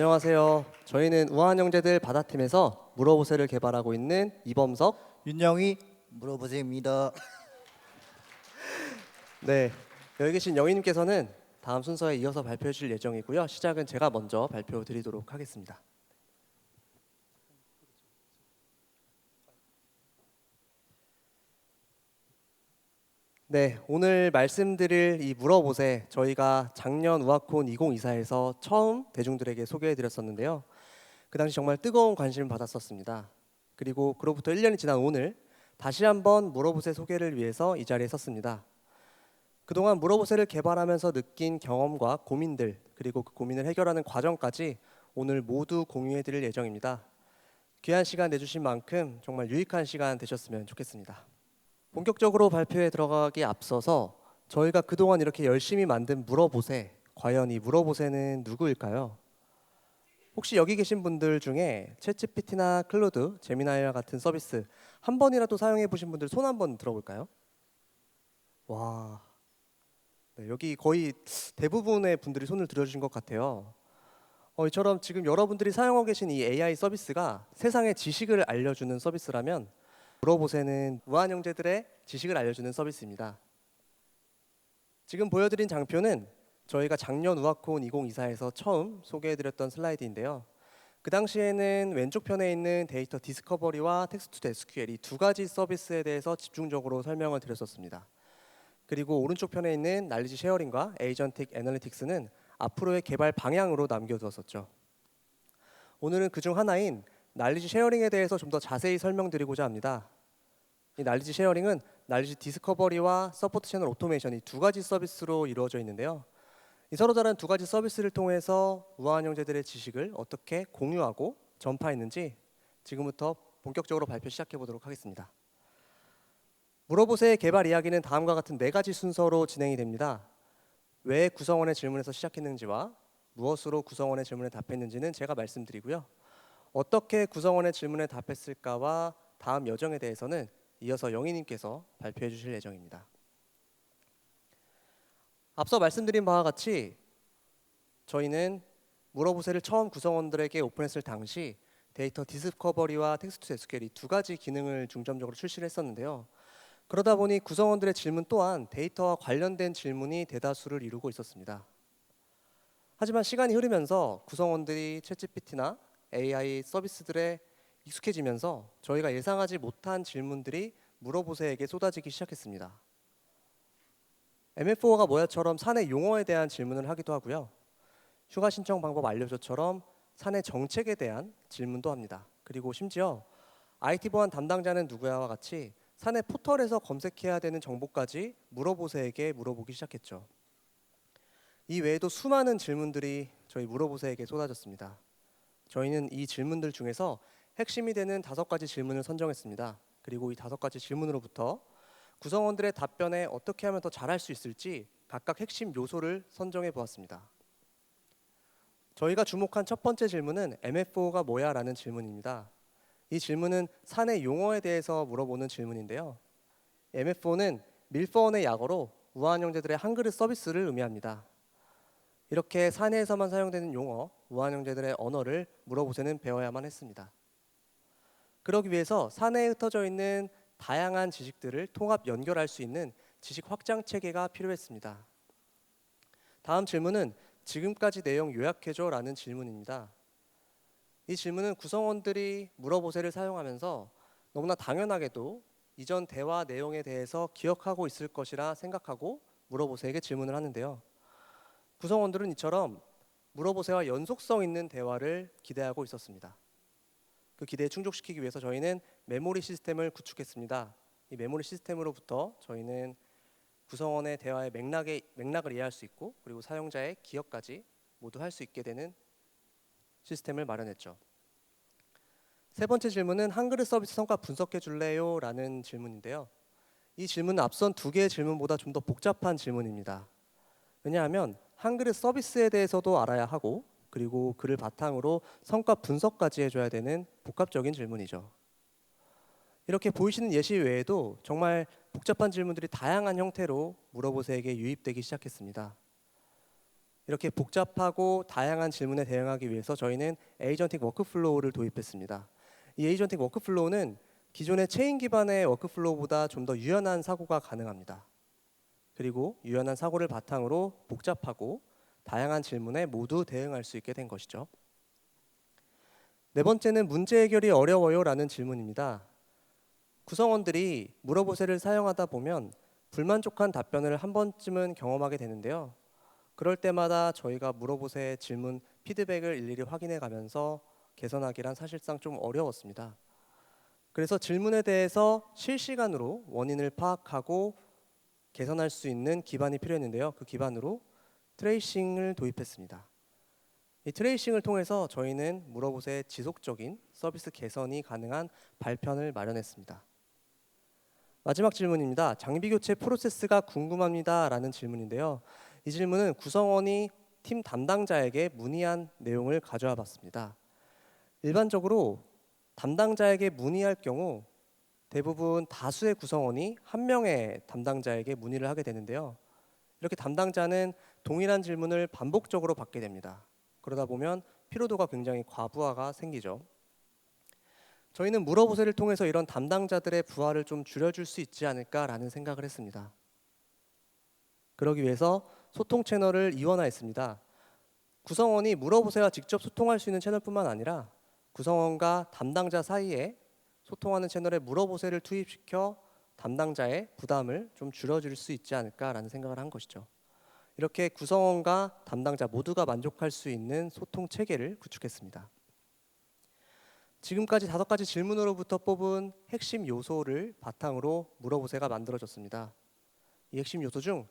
안녕하세요. 저희는 우한형제들 바다팀에서 물어보세를 개발하고 있는 이범석. 윤영이 물어보세요입니다. 네, 여기 계신 영희님께서는 다음 순서에 이어서 발표해 주실 예정이고요. 시작은 제가 먼저 발표 드리도록 하겠습니다. 네, 오늘 말씀드릴 이 물어보세, 저희가 작년 우아콘 2024에서 처음 대중들에게 소개해 드렸었는데요. 그 당시 정말 뜨거운 관심을 받았었습니다. 그리고 그로부터 1년이 지난 오늘 다시 한번 물어보세 소개를 위해서 이 자리에 섰습니다. 그동안 물어보세를 개발하면서 느낀 경험과 고민들, 그리고 그 고민을 해결하는 과정까지 오늘 모두 공유해 드릴 예정입니다. 귀한 시간 내주신 만큼 정말 유익한 시간 되셨으면 좋겠습니다. 본격적으로 발표에 들어가기 앞서서 저희가 그동안 이렇게 열심히 만든 물어보세, 과연 이 물어보세는 누구일까요? 혹시 여기 계신 분들 중에 챗GPT나 클로드, 제미나이와 같은 서비스 한 번이라도 사용해 보신 분들 손 한번 들어볼까요? 와, 네, 여기 거의 대부분의 분들이 손을 들어주신 것 같아요. 이처럼 지금 여러분들이 사용하고 계신 이 AI 서비스가 세상의 지식을 알려주는 서비스라면 물어보세는 무한형제들의 지식을 알려주는 서비스입니다. 지금 보여드린 장표는 저희가 작년 우아콘 2024에서 처음 소개해드렸던 슬라이드인데요. 그 당시에는 왼쪽 편에 있는 데이터 디스커버리와 텍스트 투 SQL 이 두 가지 서비스에 대해서 집중적으로 설명을 드렸었습니다. 그리고 오른쪽 편에 있는 날리지 쉐어링과 에이전틱 애널리틱스는 앞으로의 개발 방향으로 남겨두었었죠. 오늘은 그중 하나인 날리지 쉐어링에 대해서 좀 더 자세히 설명드리고자 합니다. 이 날리지 쉐어링은 날리지 디스커버리와 서포트 채널 오토메이션 이 두 가지 서비스로 이루어져 있는데요. 이 서로 다른 두 가지 서비스를 통해서 우아한 형제들의 지식을 어떻게 공유하고 전파했는지 지금부터 본격적으로 발표 시작해 보도록 하겠습니다. 물어보세의 개발 이야기는 다음과 같은 네 가지 순서로 진행이 됩니다. 왜 구성원의 질문에서 시작했는지와 무엇으로 구성원의 질문에 답했는지는 제가 말씀드리고요. 어떻게 구성원의 질문에 답했을까와 다음 여정에 대해서는 이어서 영희님께서 발표해 주실 예정입니다. 앞서 말씀드린 바와 같이 저희는 물어보세를 처음 구성원들에게 오픈했을 당시 데이터 디스커버리와 텍스트 투 SQL 이 두 가지 기능을 중점적으로 출시를 했었는데요. 그러다 보니 구성원들의 질문 또한 데이터와 관련된 질문이 대다수를 이루고 있었습니다. 하지만 시간이 흐르면서 구성원들이 챗GPT나 AI 서비스들에 익숙해지면서 저희가 예상하지 못한 질문들이 물어보세에게 쏟아지기 시작했습니다. MF4가 뭐야처럼 사내 용어에 대한 질문을 하기도 하고요. 휴가 신청 방법 알려줘처럼 사내 정책에 대한 질문도 합니다. 그리고 심지어 IT 보안 담당자는 누구야와 같이 사내 포털에서 검색해야 되는 정보까지 물어보세에게 물어보기 시작했죠. 이 외에도 수많은 질문들이 저희 물어보세에게 쏟아졌습니다. 저희는 이 질문들 중에서 핵심이 되는 5가지 질문을 선정했습니다. 그리고 이 5가지 질문으로부터 구성원들의 답변에 어떻게 하면 더 잘할 수 있을지 각각 핵심 요소를 선정해 보았습니다. 저희가 주목한 첫 번째 질문은 MF4가 뭐야? 라는 질문입니다. 이 질문은 사내 용어에 대해서 물어보는 질문인데요. MF4는 밀포원의 약어로 우아한 형제들의 한글의 서비스를 의미합니다. 이렇게 사내에서만 사용되는 용어, 우아한 형제들의 언어를 물어보세는 배워야만 했습니다. 그러기 위해서 사내에 흩어져 있는 다양한 지식들을 통합 연결할 수 있는 지식 확장 체계가 필요했습니다. 다음 질문은 지금까지 내용 요약해줘 라는 질문입니다. 이 질문은 구성원들이 물어보세를 사용하면서 너무나 당연하게도 이전 대화 내용에 대해서 기억하고 있을 것이라 생각하고 물어보세에게 질문을 하는데요. 구성원들은 이처럼 물어보세와 연속성 있는 대화를 기대하고 있었습니다. 그 기대에 충족시키기 위해서 저희는 메모리 시스템을 구축했습니다. 이 메모리 시스템으로부터 저희는 구성원의 대화의 맥락을 이해할 수 있고 그리고 사용자의 기억까지 모두 할 수 있게 되는 시스템을 마련했죠. 세 번째 질문은 한글의 서비스 성과 분석해 줄래요? 라는 질문인데요. 이 질문은 앞선 두 개의 질문보다 좀 더 복잡한 질문입니다. 왜냐하면 한글의 서비스에 대해서도 알아야 하고 그리고 그를 바탕으로 성과 분석까지 해줘야 되는 복합적인 질문이죠. 이렇게 보이시는 예시 외에도 정말 복잡한 질문들이 다양한 형태로 물어보세에게 유입되기 시작했습니다. 이렇게 복잡하고 다양한 질문에 대응하기 위해서 저희는 에이전틱 워크플로우를 도입했습니다. 이 에이전틱 워크플로우는 기존의 체인 기반의 워크플로우보다 좀 더 유연한 사고가 가능합니다. 그리고 유연한 사고를 바탕으로 복잡하고 다양한 질문에 모두 대응할 수 있게 된 것이죠. 네 번째는 문제 해결이 어려워요? 라는 질문입니다. 구성원들이 물어보세를 사용하다 보면 불만족한 답변을 한 번쯤은 경험하게 되는데요. 그럴 때마다 저희가 물어보세 질문 피드백을 일일이 확인해 가면서 개선하기란 사실상 좀 어려웠습니다. 그래서 질문에 대해서 실시간으로 원인을 파악하고 개선할 수 있는 기반이 필요했는데요. 그 기반으로 트레이싱을 도입했습니다. 이 트레이싱을 통해서 저희는 물어보세의 지속적인 서비스 개선이 가능한 발편을 마련했습니다. 마지막 질문입니다. 장비 교체 프로세스가 궁금합니다. 라는 질문인데요. 이 질문은 구성원이 팀 담당자에게 문의한 내용을 가져와 봤습니다. 일반적으로 담당자에게 문의할 경우 대부분 다수의 구성원이 한 명의 담당자에게 문의를 하게 되는데요. 이렇게 담당자는 동일한 질문을 반복적으로 받게 됩니다. 그러다 보면 피로도가 굉장히 과부하가 생기죠. 저희는 물어보세를 통해서 이런 담당자들의 부하를 좀 줄여줄 수 있지 않을까라는 생각을 했습니다. 그러기 위해서 소통 채널을 이원화했습니다. 구성원이 물어보세와 직접 소통할 수 있는 채널뿐만 아니라 구성원과 담당자 사이에 소통하는 채널에 물어보세를 투입시켜 담당자의 부담을 좀 줄여줄 수 있지 않을까라는 생각을 한 것이죠. 이렇게 구성원과 담당자 모두가 만족할 수 있는 소통 체계를 구축했습니다. 지금까지 5가지 질문으로부터 뽑은 핵심 요소를 바탕으로 물어보세가 만들어졌습니다. 이 핵심 요소 중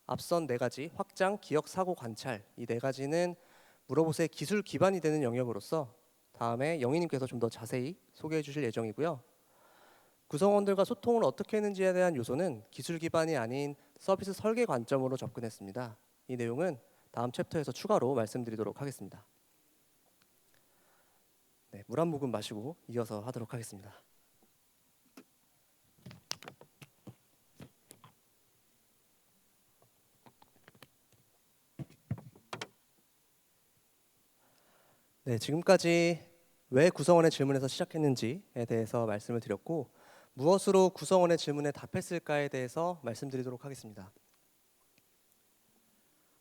앞선 4가지 확장, 기억, 사고, 관찰 이 4가지는 물어보세의 기술 기반이 되는 영역으로서 다음에 영희님께서 좀 더 자세히 소개해 주실 예정이고요. 구성원들과 소통을 어떻게 했는지에 대한 요소는 기술 기반이 아닌 서비스 설계 관점으로 접근했습니다. 이 내용은 다음 챕터에서 추가로 말씀드리도록 하겠습니다. 네, 물 한 모금 마시고 이어서 하도록 하겠습니다. 네, 지금까지 왜 구성원의 질문에서 시작했는지에 대해서 말씀을 드렸고 무엇으로 구성원의 질문에 답했을까에 대해서 말씀드리도록 하겠습니다.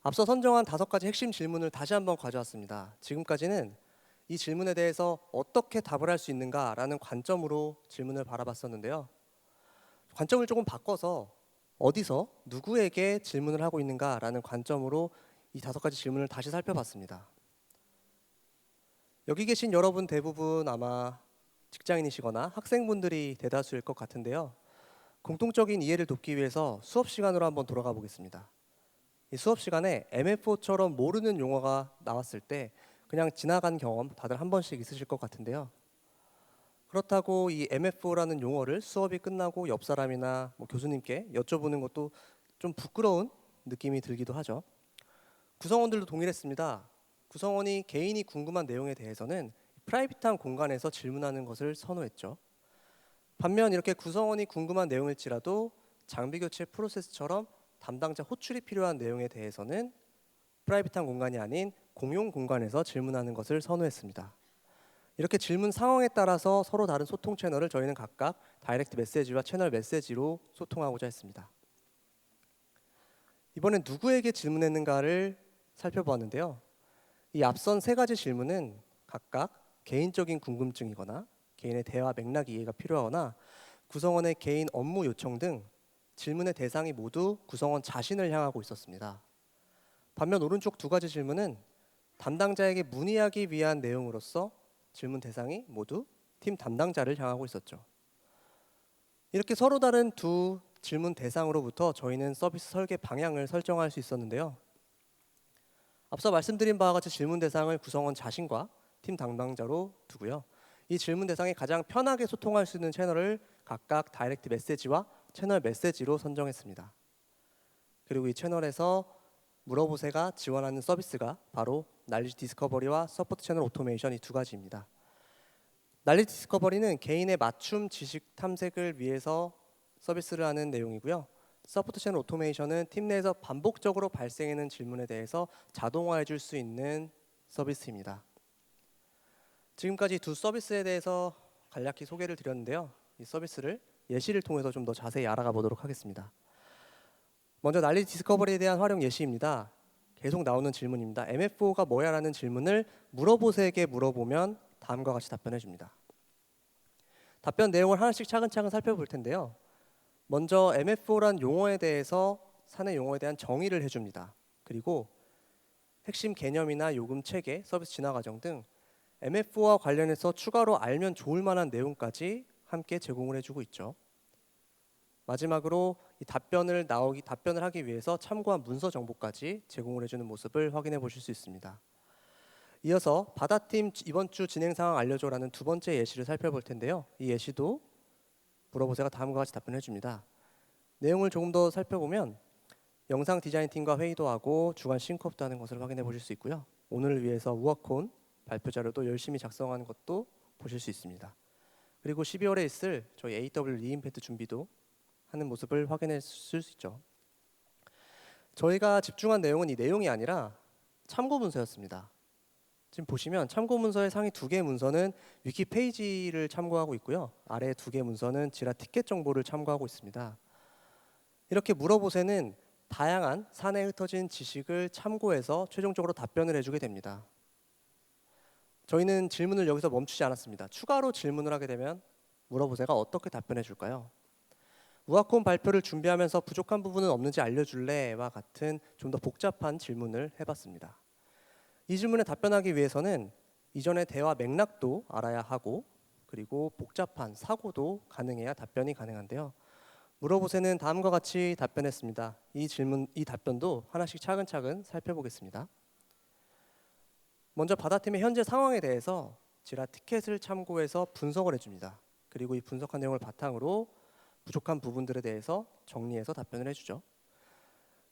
앞서 선정한 5가지 핵심 질문을 다시 한번 가져왔습니다. 지금까지는 이 질문에 대해서 어떻게 답을 할 수 있는가라는 관점으로 질문을 바라봤었는데요. 관점을 조금 바꿔서 어디서 누구에게 질문을 하고 있는가라는 관점으로 이 5가지 질문을 다시 살펴봤습니다. 여기 계신 여러분 대부분 아마 직장인이시거나 학생분들이 대다수일 것 같은데요. 공통적인 이해를 돕기 위해서 수업 시간으로 한번 돌아가 보겠습니다. 이 수업 시간에 MFO처럼 모르는 용어가 나왔을 때 그냥 지나간 경험 다들 한 번씩 있으실 것 같은데요. 그렇다고 이 MFO라는 용어를 수업이 끝나고 옆 사람이나 교수님께 여쭤보는 것도 좀 부끄러운 느낌이 들기도 하죠. 구성원들도 동일했습니다. 구성원이 개인이 궁금한 내용에 대해서는 프라이빗한 공간에서 질문하는 것을 선호했죠. 반면 이렇게 구성원이 궁금한 내용일지라도 장비 교체 프로세스처럼 담당자 호출이 필요한 내용에 대해서는 프라이빗한 공간이 아닌 공용 공간에서 질문하는 것을 선호했습니다. 이렇게 질문 상황에 따라서 서로 다른 소통 채널을 저희는 각각 다이렉트 메시지와 채널 메시지로 소통하고자 했습니다. 이번엔 누구에게 질문했는가를 살펴보았는데요. 이 앞선 3가지 질문은 각각 개인적인 궁금증이거나 개인의 대화 맥락 이해가 필요하거나 구성원의 개인 업무 요청 등 질문의 대상이 모두 구성원 자신을 향하고 있었습니다. 반면 오른쪽 2가지 질문은 담당자에게 문의하기 위한 내용으로서 질문 대상이 모두 팀 담당자를 향하고 있었죠. 이렇게 서로 다른 2 질문 대상으로부터 저희는 서비스 설계 방향을 설정할 수 있었는데요. 앞서 말씀드린 바와 같이 질문 대상을 구성원 자신과 팀 담당자로 두고요. 이 질문 대상이 가장 편하게 소통할 수 있는 채널을 각각 다이렉트 메시지와 채널 메시지로 선정했습니다. 그리고 이 채널에서 물어보세가 지원하는 서비스가 바로 날리지 디스커버리와 서포트 채널 오토메이션 이 2가지입니다. 날리지 디스커버리는 개인의 맞춤 지식 탐색을 위해서 서비스를 하는 내용이고요. 서포트 채널 오토메이션은 팀 내에서 반복적으로 발생하는 질문에 대해서 자동화해 줄 수 있는 서비스입니다. 지금까지 두 서비스에 대해서 간략히 소개를 드렸는데요. 이 서비스를 예시를 통해서 좀 더 자세히 알아가 보도록 하겠습니다. 먼저 난리 디스커버리에 대한 활용 예시입니다. 계속 나오는 질문입니다. MF4가 뭐야? 라는 질문을 물어보세에게 물어보면 다음과 같이 답변해 줍니다. 답변 내용을 하나씩 차근차근 살펴볼 텐데요. 먼저 MF4란 용어에 대해서 사내 용어에 대한 정의를 해줍니다. 그리고 핵심 개념이나 요금 체계, 서비스 진화 과정 등 MF4와 관련해서 추가로 알면 좋을 만한 내용까지 함께 제공을 해주고 있죠. 마지막으로 이 답변을 하기 위해서 참고한 문서 정보까지 제공을 해주는 모습을 확인해 보실 수 있습니다. 이어서 바다팀 이번 주 진행 상황 알려줘라는 두 번째 예시를 살펴볼 텐데요. 이 예시도 물어보세가 다음과 같이 답변해 줍니다. 내용을 조금 더 살펴보면 영상 디자인팀과 회의도 하고 주간 싱크업도 하는 것을 확인해 보실 수 있고요. 오늘을 위해서 우아콘 발표 자료도 열심히 작성하는 것도 보실 수 있습니다. 그리고 12월에 있을 저희 AW 리임팩트 준비도 하는 모습을 확인할 수 있죠. 저희가 집중한 내용은 이 내용이 아니라 참고 문서였습니다. 지금 보시면 참고 문서의 상위 2개 문서는 위키 페이지를 참고하고 있고요. 아래 2개 문서는 지라 티켓 정보를 참고하고 있습니다. 이렇게 물어보세는 다양한 사내에 흩어진 지식을 참고해서 최종적으로 답변을 해주게 됩니다. 저희는 질문을 여기서 멈추지 않았습니다. 추가로 질문을 하게 되면 물어보세가 어떻게 답변해 줄까요? 우아콘 발표를 준비하면서 부족한 부분은 없는지 알려줄래?와 같은 좀 더 복잡한 질문을 해봤습니다. 이 질문에 답변하기 위해서는 이전의 대화 맥락도 알아야 하고 그리고 복잡한 사고도 가능해야 답변이 가능한데요. 물어보세는 다음과 같이 답변했습니다. 이 답변도 하나씩 차근차근 살펴보겠습니다. 먼저 바다팀의 현재 상황에 대해서 지라 티켓을 참고해서 분석을 해줍니다. 그리고 이 분석한 내용을 바탕으로 부족한 부분들에 대해서 정리해서 답변을 해주죠.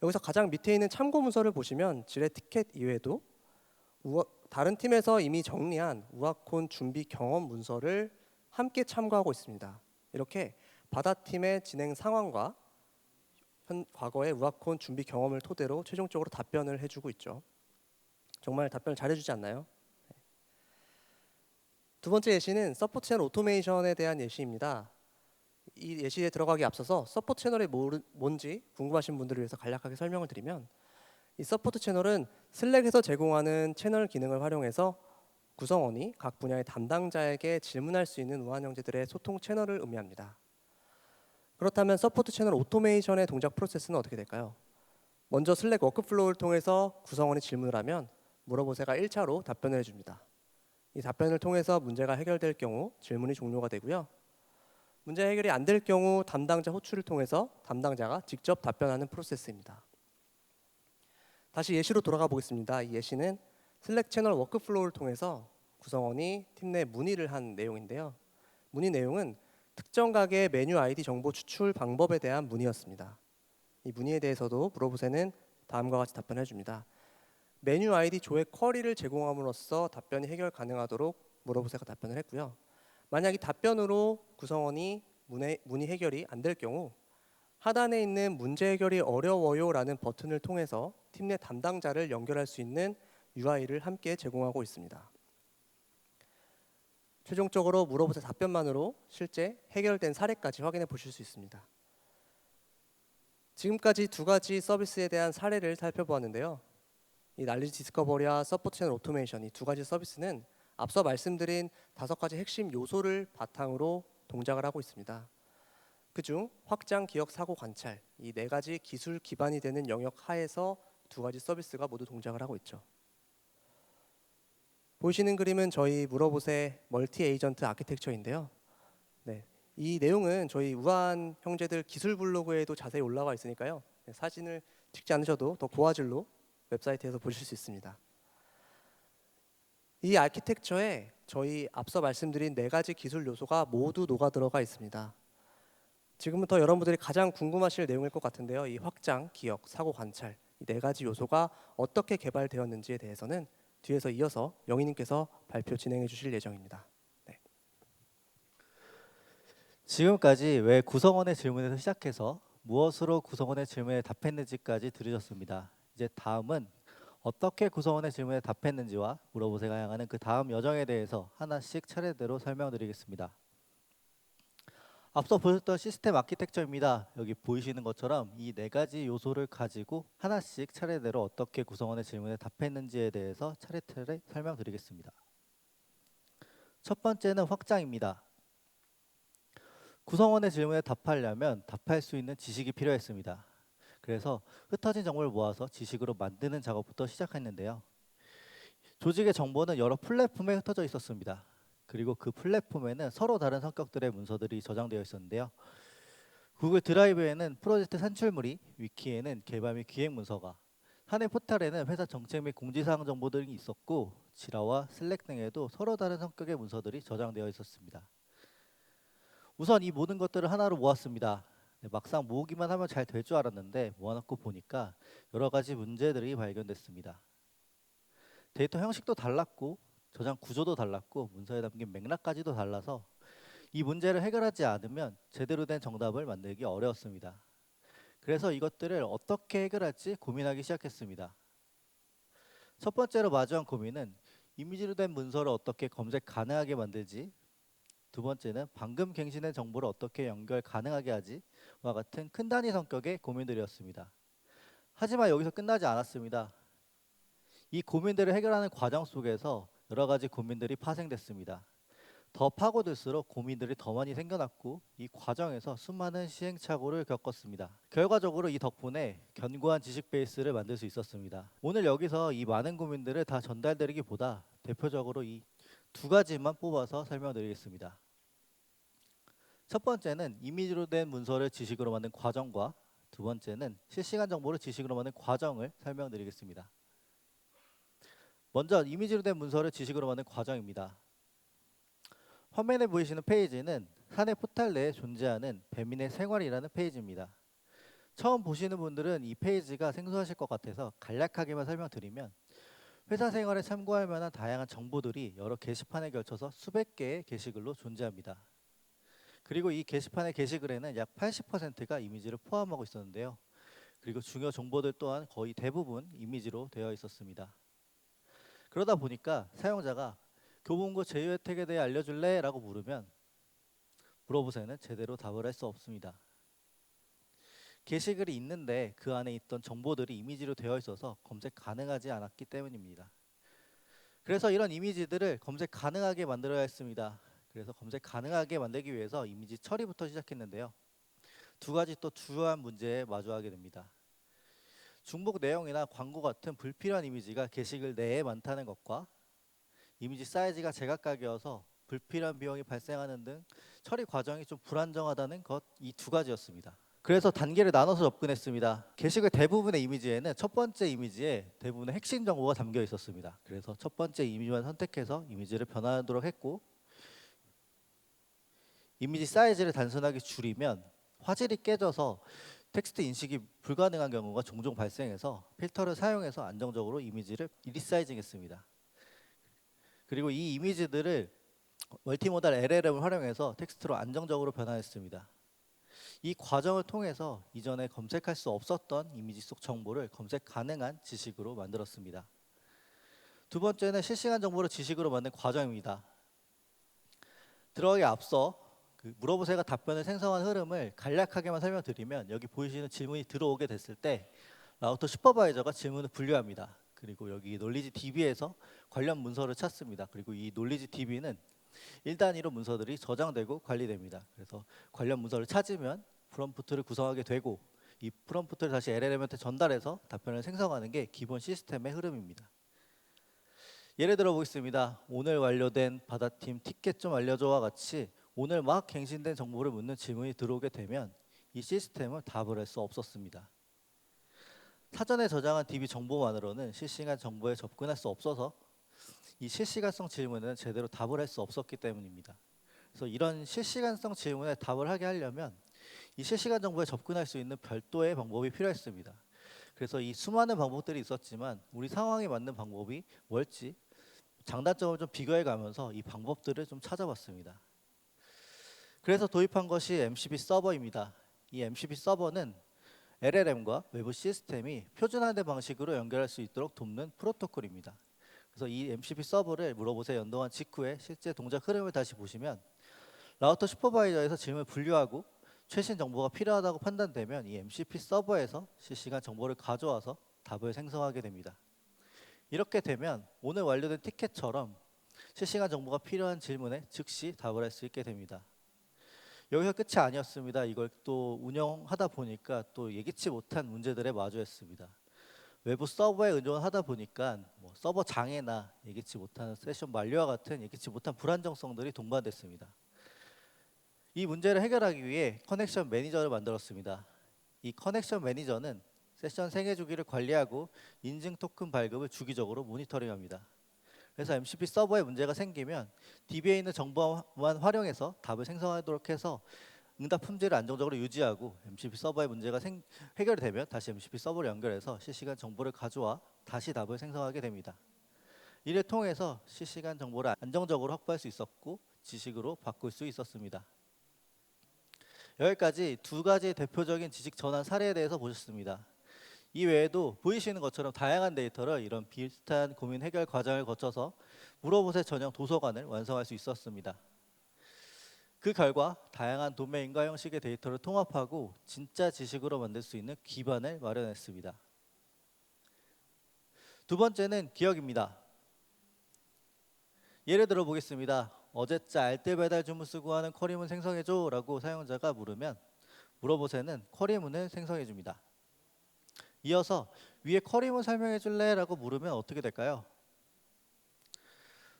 여기서 가장 밑에 있는 참고 문서를 보시면 지라 티켓 이외에도 다른 팀에서 이미 정리한 우아콘 준비 경험 문서를 함께 참고하고 있습니다. 이렇게 바다팀의 진행 상황과 과거의 우아콘 준비 경험을 토대로 최종적으로 답변을 해주고 있죠. 정말 답변을 잘해주지 않나요? 두 번째 예시는 서포트 채널 오토메이션에 대한 예시입니다. 이 예시에 들어가기 앞서서 서포트 채널이 뭔지 궁금하신 분들을 위해서 간략하게 설명을 드리면 이 서포트 채널은 슬랙에서 제공하는 채널 기능을 활용해서 구성원이 각 분야의 담당자에게 질문할 수 있는 우한 형제들의 소통 채널을 의미합니다. 그렇다면 서포트 채널 오토메이션의 동작 프로세스는 어떻게 될까요? 먼저 슬랙 워크플로우를 통해서 구성원이 질문을 하면 물어보세가 1차로 답변을 해줍니다. 이 답변을 통해서 문제가 해결될 경우 질문이 종료가 되고요. 문제 해결이 안 될 경우 담당자 호출을 통해서 담당자가 직접 답변하는 프로세스입니다. 다시 예시로 돌아가 보겠습니다. 이 예시는 슬랙 채널 워크플로우를 통해서 구성원이 팀 내 문의를 한 내용인데요. 문의 내용은 특정 가게의 메뉴 아이디 정보 추출 방법에 대한 문의였습니다. 이 문의에 대해서도 물어보세는 다음과 같이 답변해 줍니다. 메뉴 아이디 조회 쿼리를 제공함으로써 답변이 해결 가능하도록 물어보세가 답변을 했고요. 만약 이 답변으로 구성원이 문의 해결이 안 될 경우 하단에 있는 문제 해결이 어려워요라는 버튼을 통해서 팀 내 담당자를 연결할 수 있는 UI를 함께 제공하고 있습니다. 최종적으로 물어보세 답변만으로 실제 해결된 사례까지 확인해 보실 수 있습니다. 지금까지 두 가지 서비스에 대한 사례를 살펴보았는데요. 이 난리지 디스커버리와 서포트 채널 오토메이션 이 두 가지 서비스는 앞서 말씀드린 5가지 핵심 요소를 바탕으로 동작을 하고 있습니다. 그중 확장, 기억, 사고, 관찰 이 4가지 기술 기반이 되는 영역 하에서 두 가지 서비스가 모두 동작을 하고 있죠. 보시는 그림은 저희 물어보세 멀티 에이전트 아키텍처인데요. 네, 이 내용은 저희 우한 형제들 기술 블로그에도 자세히 올라와 있으니까요. 사진을 찍지 않으셔도 더 고화질로 웹사이트에서 보실 수 있습니다. 이 아키텍처에 저희 앞서 말씀드린 4가지 기술 요소가 모두 녹아 들어가 있습니다. 지금부터 여러분들이 가장 궁금하실 내용일 것 같은데요. 이 확장, 기억, 사고, 관찰 이 4가지 요소가 어떻게 개발되었는지에 대해서는 뒤에서 이어서 영희님께서 발표 진행해 주실 예정입니다. 네. 지금까지 왜 구성원의 질문에서 시작해서 무엇으로 구성원의 질문에 답했는지까지 들으셨습니다. 이제 다음은 어떻게 구성원의 질문에 답했는지와 물어보세가 향하는 그 다음 여정에 대해서 하나씩 차례대로 설명드리겠습니다. 앞서 보셨던 시스템 아키텍처입니다. 여기 보이시는 것처럼 이 네 가지 요소를 가지고 하나씩 차례대로 어떻게 구성원의 질문에 답했는지에 대해서 차례차례 설명드리겠습니다. 첫 번째는 확장입니다. 구성원의 질문에 답하려면 답할 수 있는 지식이 필요했습니다. 그래서 흩어진 정보를 모아서 지식으로 만드는 작업부터 시작했는데요. 조직의 정보는 여러 플랫폼에 흩어져 있었습니다. 그리고 그 플랫폼에는 서로 다른 성격들의 문서들이 저장되어 있었는데요. 구글 드라이브에는 프로젝트 산출물이, 위키에는 개발 및 기획 문서가, 사내 포털에는 회사 정책 및 공지사항 정보들이 있었고, 지라와 슬랙 등에도 서로 다른 성격의 문서들이 저장되어 있었습니다. 우선 이 모든 것들을 하나로 모았습니다. 막상 모으기만 하면 잘 될 줄 알았는데 모아놓고 보니까 여러 가지 문제들이 발견됐습니다. 데이터 형식도 달랐고 저장 구조도 달랐고 문서에 담긴 맥락까지도 달라서 이 문제를 해결하지 않으면 제대로 된 정답을 만들기 어려웠습니다. 그래서 이것들을 어떻게 해결할지 고민하기 시작했습니다. 첫 번째로 마주한 고민은 이미지로 된 문서를 어떻게 검색 가능하게 만들지, 두 번째는 방금 갱신된 정보를 어떻게 연결 가능하게 하지와 같은 큰 단위 성격의 고민들이었습니다. 하지만 여기서 끝나지 않았습니다. 이 고민들을 해결하는 과정 속에서 여러 가지 고민들이 파생됐습니다. 더 파고들수록 고민들이 더 많이 생겨났고 이 과정에서 수많은 시행착오를 겪었습니다. 결과적으로 이 덕분에 견고한 지식 베이스를 만들 수 있었습니다. 오늘 여기서 이 많은 고민들을 다 전달드리기보다 대표적으로 이 두 가지만 뽑아서 설명드리겠습니다. 첫 번째는 이미지로 된 문서를 지식으로 만든 과정과 두 번째는 실시간 정보를 지식으로 만든 과정을 설명드리겠습니다. 먼저 이미지로 된 문서를 지식으로 만든 과정입니다. 화면에 보이시는 페이지는 사내 포털 내에 존재하는 배민의 생활이라는 페이지입니다. 처음 보시는 분들은 이 페이지가 생소하실 것 같아서 간략하게만 설명드리면 회사 생활에 참고할 만한 다양한 정보들이 여러 게시판에 걸쳐서 수백 개의 게시글로 존재합니다. 그리고 이 게시판의 게시글에는 약 80%가 이미지를 포함하고 있었는데요. 그리고 중요 정보들 또한 거의 대부분 이미지로 되어 있었습니다. 그러다 보니까 사용자가 교보문고 제휴 혜택에 대해 알려줄래? 라고 물으면 물어보세요는 제대로 답을 할 수 없습니다. 게시글이 있는데 그 안에 있던 정보들이 이미지로 되어 있어서 검색 가능하지 않았기 때문입니다. 그래서 이런 이미지들을 검색 가능하게 만들어야 했습니다. 그래서 검색 가능하게 만들기 위해서 이미지 처리부터 시작했는데요. 두 가지 또 주요한 문제에 마주하게 됩니다. 중복 내용이나 광고 같은 불필요한 이미지가 게시글 내에 많다는 것과 이미지 사이즈가 제각각이어서 불필요한 비용이 발생하는 등 처리 과정이 좀 불안정하다는 것, 이 두 가지였습니다. 그래서 단계를 나눠서 접근했습니다. 게시글 대부분의 이미지에는 첫 번째 이미지에 대부분의 핵심 정보가 담겨 있었습니다. 그래서 첫 번째 이미지만 선택해서 이미지를 변환하도록 했고, 이미지 사이즈를 단순하게 줄이면 화질이 깨져서 텍스트 인식이 불가능한 경우가 종종 발생해서 필터를 사용해서 안정적으로 이미지를 리사이징했습니다. 그리고 이 이미지들을 멀티모달 LLM을 활용해서 텍스트로 안정적으로 변환했습니다. 이 과정을 통해서 이전에 검색할 수 없었던 이미지 속 정보를 검색 가능한 지식으로 만들었습니다. 두 번째는 실시간 정보를 지식으로 만든 과정입니다. 들어가기 앞서 물어보세요가 답변을 생성한 흐름을 간략하게만 설명드리면 여기 보이시는 질문이 들어오게 됐을 때 라우터 슈퍼바이저가 질문을 분류합니다. 그리고 여기 놀리지 DB에서 관련 문서를 찾습니다. 그리고 이 놀리지 DB는 1단위로 문서들이 저장되고 관리됩니다. 그래서 관련 문서를 찾으면 프롬프트를 구성하게 되고 이 프롬프트를 다시 LLM한테 전달해서 답변을 생성하는 게 기본 시스템의 흐름입니다. 예를 들어 보겠습니다. 오늘 완료된 바다팀 티켓 좀 알려줘와 같이 오늘 막 갱신된 정보를 묻는 질문이 들어오게 되면 이 시스템은 답을 할 수 없었습니다. 사전에 저장한 DB 정보만으로는 실시간 정보에 접근할 수 없어서 이 실시간성 질문은 제대로 답을 할 수 없었기 때문입니다. 그래서 이런 실시간성 질문에 답을 하게 하려면 이 실시간 정보에 접근할 수 있는 별도의 방법이 필요했습니다. 그래서 이 수많은 방법들이 있었지만 우리 상황에 맞는 방법이 뭘지 장단점을 좀 비교해 가면서 이 방법들을 좀 찾아봤습니다. 그래서 도입한 것이 MCP 서버입니다. 이 MCP 서버는 LLM과 외부 시스템이 표준화된 방식으로 연결할 수 있도록 돕는 프로토콜입니다. 그래서 이 MCP 서버를 물어보세 연동한 직후에 실제 동작 흐름을 다시 보시면 라우터 슈퍼바이저에서 질문을 분류하고 최신 정보가 필요하다고 판단되면 이 MCP 서버에서 실시간 정보를 가져와서 답을 생성하게 됩니다. 이렇게 되면 오늘 완료된 티켓처럼 실시간 정보가 필요한 질문에 즉시 답을 할 수 있게 됩니다. 여기서 끝이 아니었습니다. 이걸 또 운영하다 보니까 또 예기치 못한 문제들에 마주했습니다. 외부 서버에 의존하다 보니까 서버 장애나 예기치 못한 세션 만료와 같은 예기치 못한 불안정성들이 동반됐습니다. 이 문제를 해결하기 위해 커넥션 매니저를 만들었습니다. 이 커넥션 매니저는 세션 생애 주기를 관리하고 인증 토큰 발급을 주기적으로 모니터링합니다. 그래서 MCP 서버에 문제가 생기면 DB에 있는 정보만 활용해서 답을 생성하도록 해서 응답 품질을 안정적으로 유지하고 MCP 서버의 문제가 해결이 되면 다시 MCP 서버를 연결해서 실시간 정보를 가져와 다시 답을 생성하게 됩니다. 이를 통해서 실시간 정보를 안정적으로 확보할 수 있었고 지식으로 바꿀 수 있었습니다. 여기까지 두 가지 대표적인 지식 전환 사례에 대해서 보셨습니다. 이 외에도 보이시는 것처럼 다양한 데이터를 이런 비슷한 고민 해결 과정을 거쳐서 물어보세 전용 도서관을 완성할 수 있었습니다. 그 결과 다양한 도메인과 형식의 데이터를 통합하고 진짜 지식으로 만들 수 있는 기반을 마련했습니다. 두 번째는 기억입니다. 예를 들어 보겠습니다. 어제자 알뜰 배달 주문 쓰고 하는 쿼리문 생성해줘 라고 사용자가 물으면 물어보세는 쿼리문을 생성해 줍니다. 이어서 위에 쿼리문 설명해 줄래? 라고 물으면 어떻게 될까요?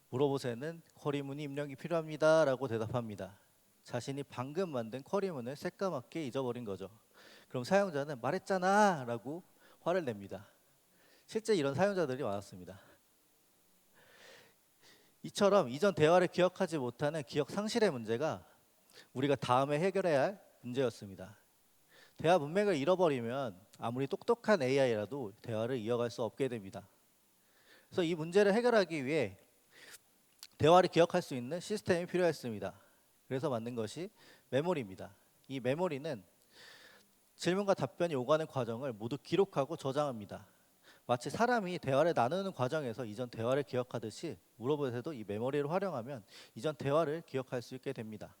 물어보세는 쿼리문이 입력이 필요합니다 라고 대답합니다. 자신이 방금 만든 쿼리문을 새까맣게 잊어버린 거죠. 그럼 사용자는 말했잖아 라고 화를 냅니다. 실제 이런 사용자들이 많았습니다. 이처럼 이전 대화를 기억하지 못하는 기억 상실의 문제가 우리가 다음에 해결해야 할 문제였습니다. 대화 문맥을 잃어버리면 아무리 똑똑한 AI라도 대화를 이어갈 수 없게 됩니다. 그래서 이 문제를 해결하기 위해 대화를 기억할 수 있는 시스템이 필요했습니다. 그래서 만든 것이 메모리입니다. 이 메모리는 질문과 답변이 오가는 과정을 모두 기록하고 저장합니다. 마치 사람이 대화를 나누는 과정에서 이전 대화를 기억하듯이 물어보세도 이 메모리를 활용하면 이전 대화를 기억할 수 있게 됩니다.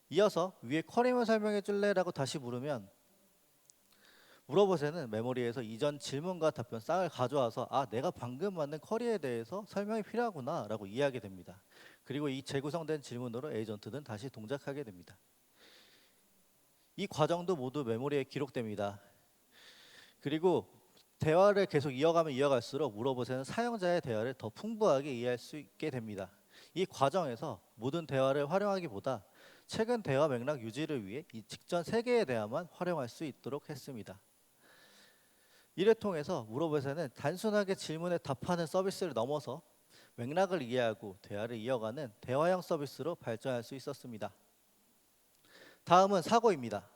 이어서 위에 쿼리문 설명해 줄래? 라고 다시 물으면 물어보세는 메모리에서 이전 질문과 답변 쌍을 가져와서 내가 방금 만든 쿼리에 대해서 설명이 필요하구나 라고 이해하게 됩니다. 그리고 이 재구성된 질문으로 에이전트는 다시 동작하게 됩니다. 이 과정도 모두 메모리에 기록됩니다. 그리고 대화를 계속 이어가면 이어갈수록 물어보세는 사용자의 대화를 더 풍부하게 이해할 수 있게 됩니다. 이 과정에서 모든 대화를 활용하기보다 최근 대화 맥락 유지를 위해 이 직전 3개의 대화만 활용할 수 있도록 했습니다. 이를 통해서 물어보세는 단순하게 질문에 답하는 서비스를 넘어서 맥락을 이해하고 대화를 이어가는 대화형 서비스로 발전할 수 있었습니다. 다음은 사고입니다.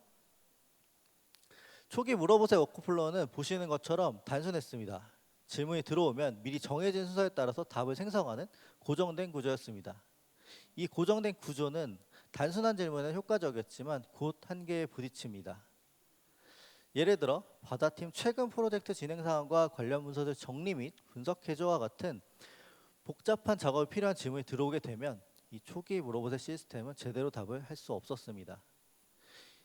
초기 물어보세 워크플로우는 보시는 것처럼 단순했습니다. 질문이 들어오면 미리 정해진 순서에 따라서 답을 생성하는 고정된 구조였습니다. 이 고정된 구조는 단순한 질문은 효과적이었지만 곧 한계에 부딪힙니다. 예를 들어 바다팀 최근 프로젝트 진행 상황과 관련 문서들 정리 및 분석해줘와 같은 복잡한 작업이 필요한 질문이 들어오게 되면 이 초기 물어보세 시스템은 제대로 답을 할 수 없었습니다.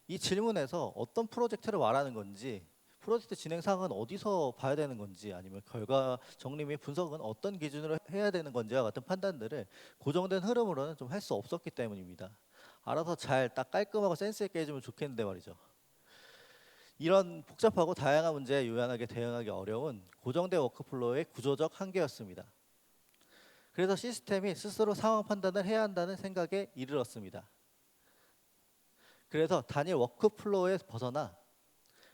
이 질문에서 어떤 프로젝트를 말하는 건지, 프로젝트 진행 상황은 어디서 봐야 되는 건지, 아니면 결과 정리 및 분석은 어떤 기준으로 해야 되는 건지와 같은 판단들을 고정된 흐름으로는 좀 할 수 없었기 때문입니다. 알아서 잘 딱 깔끔하고 센스 있게 해주면 좋겠는데 말이죠. 이런 복잡하고 다양한 문제에 유연하게 대응하기 어려운 고정된 워크플로우의 구조적 한계였습니다. 그래서 시스템이 스스로 상황 판단을 해야 한다는 생각에 이르렀습니다. 그래서 단일 워크플로우에 벗어나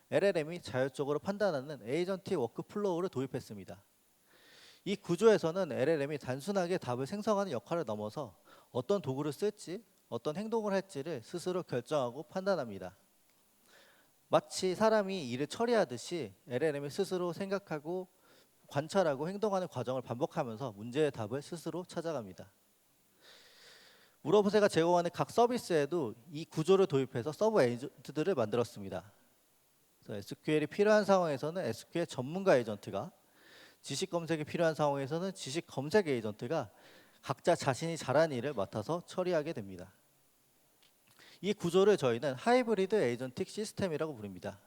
LLM이 자율적으로 판단하는 에이전티 워크플로우를 도입했습니다. 이 구조에서는 LLM이 단순하게 답을 생성하는 역할을 넘어서 어떤 도구를 쓸지, 어떤 행동을 할지를 스스로 결정하고 판단합니다. 마치 사람이 일을 처리하듯이 LLM이 스스로 생각하고 관찰하고 행동하는 과정을 반복하면서 문제의 답을 스스로 찾아갑니다. 물어보세가 제공하는 각 서비스에도 이 구조를 도입해서 서브 에이전트들을 만들었습니다. 그래서 SQL이 필요한 상황에서는 SQL 전문가 에이전트가, 지식 검색이 필요한 상황에서는 지식 검색 에이전트가 각자 자신이 잘하는 일을 맡아서 처리하게 됩니다. 이 구조를 저희는 하이브리드 에이전틱 시스템이라고 부릅니다.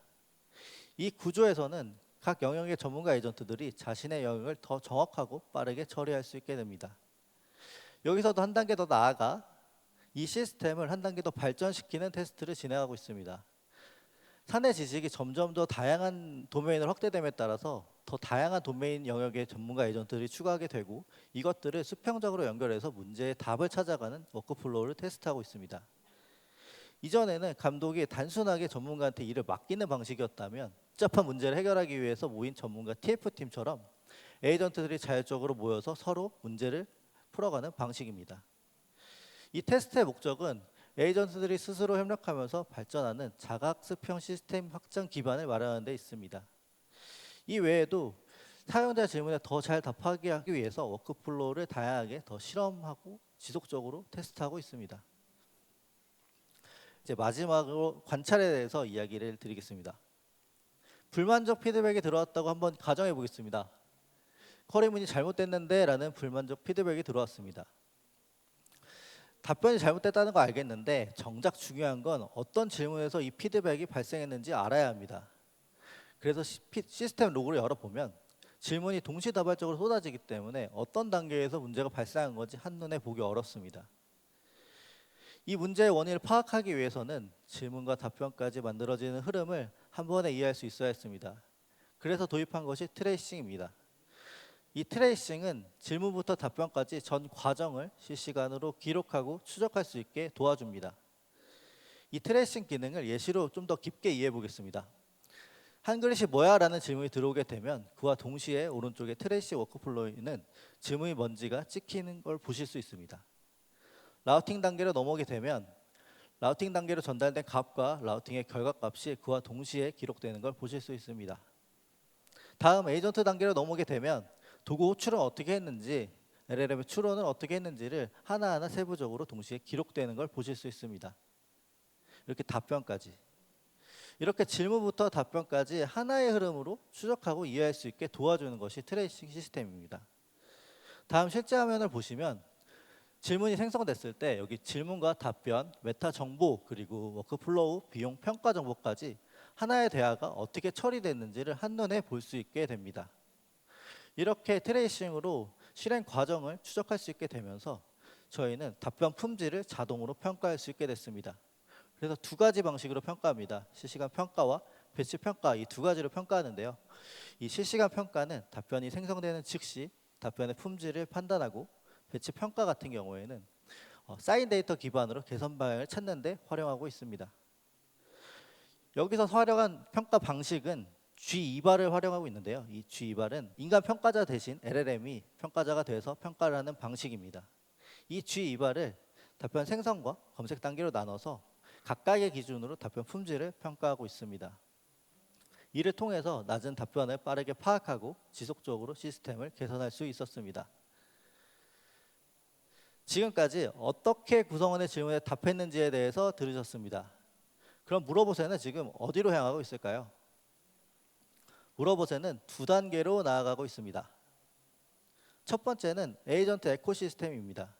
이 구조에서는 각 영역의 전문가 에이전트들이 자신의 영역을 더 정확하고 빠르게 처리할 수 있게 됩니다. 여기서도 한 단계 더 나아가 이 시스템을 한 단계 더 발전시키는 테스트를 진행하고 있습니다. 사내 지식이 점점 더 다양한 도메인으로 확대됨에 따라서 더 다양한 도메인 영역의 전문가 에이전트들이 추가하게 되고, 이것들을 수평적으로 연결해서 문제의 답을 찾아가는 워크플로우를 테스트하고 있습니다. 이전에는 감독이 단순하게 전문가한테 일을 맡기는 방식이었다면, 복잡한 문제를 해결하기 위해서 모인 전문가 TF팀처럼 에이전트들이 자율적으로 모여서 서로 문제를 풀어가는 방식입니다. 이 테스트의 목적은 에이전트들이 스스로 협력하면서 발전하는 자각 수평 시스템 확장 기반을 마련하는 데 있습니다. 이 외에도 사용자 질문에 더 잘 답하게 하기 위해서 워크플로우를 다양하게 더 실험하고 지속적으로 테스트하고 있습니다. 이제 마지막으로 관찰에 대해서 이야기를 드리겠습니다. 불만족 피드백이 들어왔다고 한번 가정해 보겠습니다. 쿼리문이 잘못됐는데 라는 불만족 피드백이 들어왔습니다. 답변이 잘못됐다는 거 알겠는데 정작 중요한 건 어떤 질문에서 이 피드백이 발생했는지 알아야 합니다. 그래서 시스템 로그를 열어보면 질문이 동시다발적으로 쏟아지기 때문에 어떤 단계에서 문제가 발생한 건지 한눈에 보기 어렵습니다. 이 문제의 원인을 파악하기 위해서는 질문과 답변까지 만들어지는 흐름을 한 번에 이해할 수 있어야 했습니다. 그래서 도입한 것이 트레이싱입니다. 이 트레이싱은 질문부터 답변까지 전 과정을 실시간으로 기록하고 추적할 수 있게 도와줍니다. 이 트레이싱 기능을 예시로 좀 더 깊게 이해해 보겠습니다. 한글씨 뭐야? 라는 질문이 들어오게 되면 그와 동시에 오른쪽의 트레이싱 워크플로우에는 질문이 뭔지가 찍히는 걸 보실 수 있습니다. 라우팅 단계로 넘어오게 되면 라우팅 단계로 전달된 값과 라우팅의 결과값이 그와 동시에 기록되는 걸 보실 수 있습니다. 다음 에이전트 단계로 넘어오게 되면 도구 호출은 어떻게 했는지, LLM의 추론은 어떻게 했는지를 하나하나 세부적으로 동시에 기록되는 걸 보실 수 있습니다. 이렇게 답변까지. 이렇게 질문부터 답변까지 하나의 흐름으로 추적하고 이해할 수 있게 도와주는 것이 트레이싱 시스템입니다. 다음 실제 화면을 보시면 질문이 생성됐을 때 여기 질문과 답변, 메타 정보, 그리고 워크플로우, 비용 평가 정보까지 하나의 대화가 어떻게 처리됐는지를 한눈에 볼 수 있게 됩니다. 이렇게 트레이싱으로 실행 과정을 추적할 수 있게 되면서 저희는 답변 품질을 자동으로 평가할 수 있게 됐습니다. 그래서 두 가지 방식으로 평가합니다. 실시간 평가와 배치 평가, 이 두 가지로 평가하는데요. 이 실시간 평가는 답변이 생성되는 즉시 답변의 품질을 판단하고, 배치 평가 같은 경우에는 쌓인 데이터 기반으로 개선 방향을 찾는 데 활용하고 있습니다. 여기서 활용한 평가 방식은 G2발을 활용하고 있는데요. 이 G2발은 인간 평가자 대신 LLM이 평가자가 돼서 평가를 하는 방식입니다. 이 G2발을 답변 생성과 검색 단계로 나눠서 각각의 기준으로 답변 품질을 평가하고 있습니다. 이를 통해서 낮은 답변을 빠르게 파악하고 지속적으로 시스템을 개선할 수 있었습니다. 지금까지 어떻게 구성원의 질문에 답했는지에 대해서 들으셨습니다. 그럼 물어보세는 지금 어디로 향하고 있을까요? 물어보세는 두 단계로 나아가고 있습니다. 첫 번째는 에이전트 에코시스템입니다.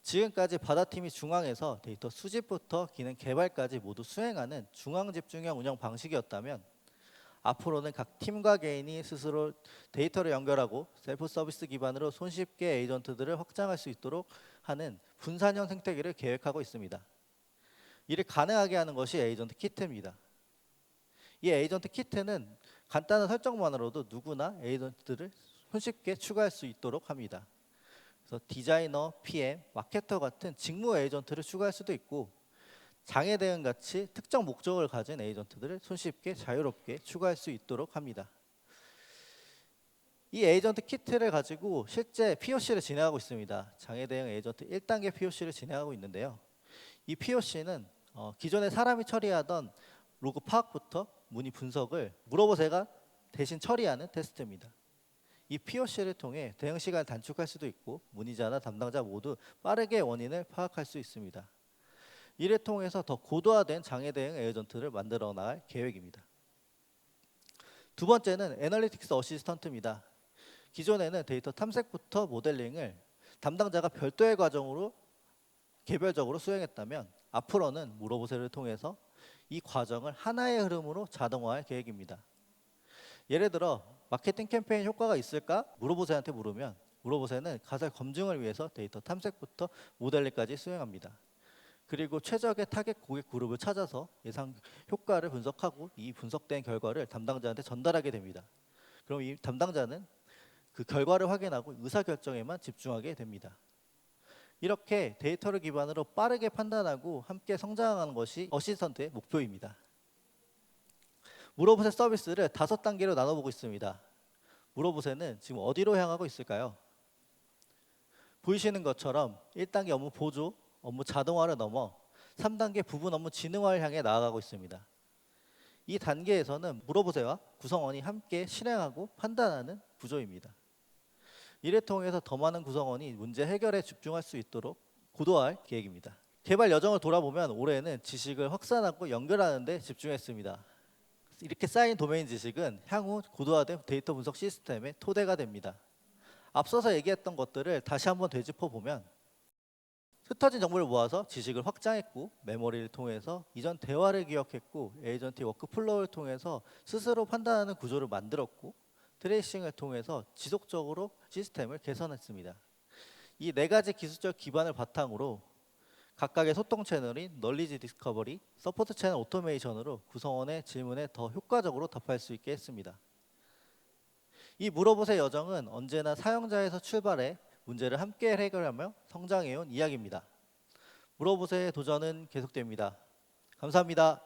지금까지 바다팀이 중앙에서 데이터 수집부터 기능 개발까지 모두 수행하는 중앙 집중형 운영 방식이었다면, 앞으로는 각 팀과 개인이 스스로 데이터를 연결하고 셀프 서비스 기반으로 손쉽게 에이전트들을 확장할 수 있도록 하는 분산형 생태계를 계획하고 있습니다. 이를 가능하게 하는 것이 에이전트 키트입니다. 이 에이전트 키트는 간단한 설정만으로도 누구나 에이전트들을 손쉽게 추가할 수 있도록 합니다. 그래서 디자이너, PM, 마케터 같은 직무 에이전트를 추가할 수도 있고, 장애 대응 같이 특정 목적을 가진 에이전트들을 손쉽게 자유롭게 추가할 수 있도록 합니다. 이 에이전트 키트를 가지고 실제 POC를 진행하고 있습니다. 장애 대응 에이전트 1단계 POC를 진행하고 있는데요. 이 POC는 기존에 사람이 처리하던 로그 파악부터 문의 분석을 물어보세가 대신 처리하는 테스트입니다. 이 POC를 통해 대응 시간을 단축할 수도 있고 문의자나 담당자 모두 빠르게 원인을 파악할 수 있습니다. 이를 통해서 더 고도화된 장애 대응 에이전트를 만들어 나갈 계획입니다. 두 번째는 애널리틱스 어시스턴트입니다. 기존에는 데이터 탐색부터 모델링을 담당자가 별도의 과정으로 개별적으로 수행했다면 앞으로는 물어보세를 통해서 이 과정을 하나의 흐름으로 자동화할 계획입니다. 예를 들어 마케팅 캠페인 효과가 있을까? 물어보세한테 물으면 물어보세는 가설 검증을 위해서 데이터 탐색부터 모델링까지 수행합니다. 그리고 최적의 타겟 고객 그룹을 찾아서 예상 효과를 분석하고 이 분석된 결과를 담당자한테 전달하게 됩니다. 그럼 이 담당자는 그 결과를 확인하고 의사결정에만 집중하게 됩니다. 이렇게 데이터를 기반으로 빠르게 판단하고 함께 성장하는 것이 어시스턴트의 목표입니다. 물어보세 서비스를 5단계로 나눠보고 있습니다. 물어보세는 지금 어디로 향하고 있을까요? 보이시는 것처럼 1단계 업무 보조, 업무 자동화를 넘어 3단계 부분 업무 지능화를 향해 나아가고 있습니다. 이 단계에서는 물어보세와 구성원이 함께 실행하고 판단하는 구조입니다. 이를 통해서 더 많은 구성원이 문제 해결에 집중할 수 있도록 고도화할 계획입니다. 개발 여정을 돌아보면 올해는 지식을 확산하고 연결하는 데 집중했습니다. 이렇게 쌓인 도메인 지식은 향후 고도화된 데이터 분석 시스템의 토대가 됩니다. 앞서서 얘기했던 것들을 다시 한번 되짚어보면 흩어진 정보를 모아서 지식을 확장했고 메모리를 통해서 이전 대화를 기억했고 에이전트 워크플로우를 통해서 스스로 판단하는 구조를 만들었고 트레이싱을 통해서 지속적으로 시스템을 개선했습니다. 이 4가지 기술적 기반을 바탕으로 각각의 소통 채널인 널리지 디스커버리, 서포트 채널 오토메이션으로 구성원의 질문에 더 효과적으로 답할 수 있게 했습니다. 이 물어보세 여정은 언제나 사용자에서 출발해 문제를 함께 해결하며 성장해온 이야기입니다. 물어보세의 도전은 계속됩니다. 감사합니다.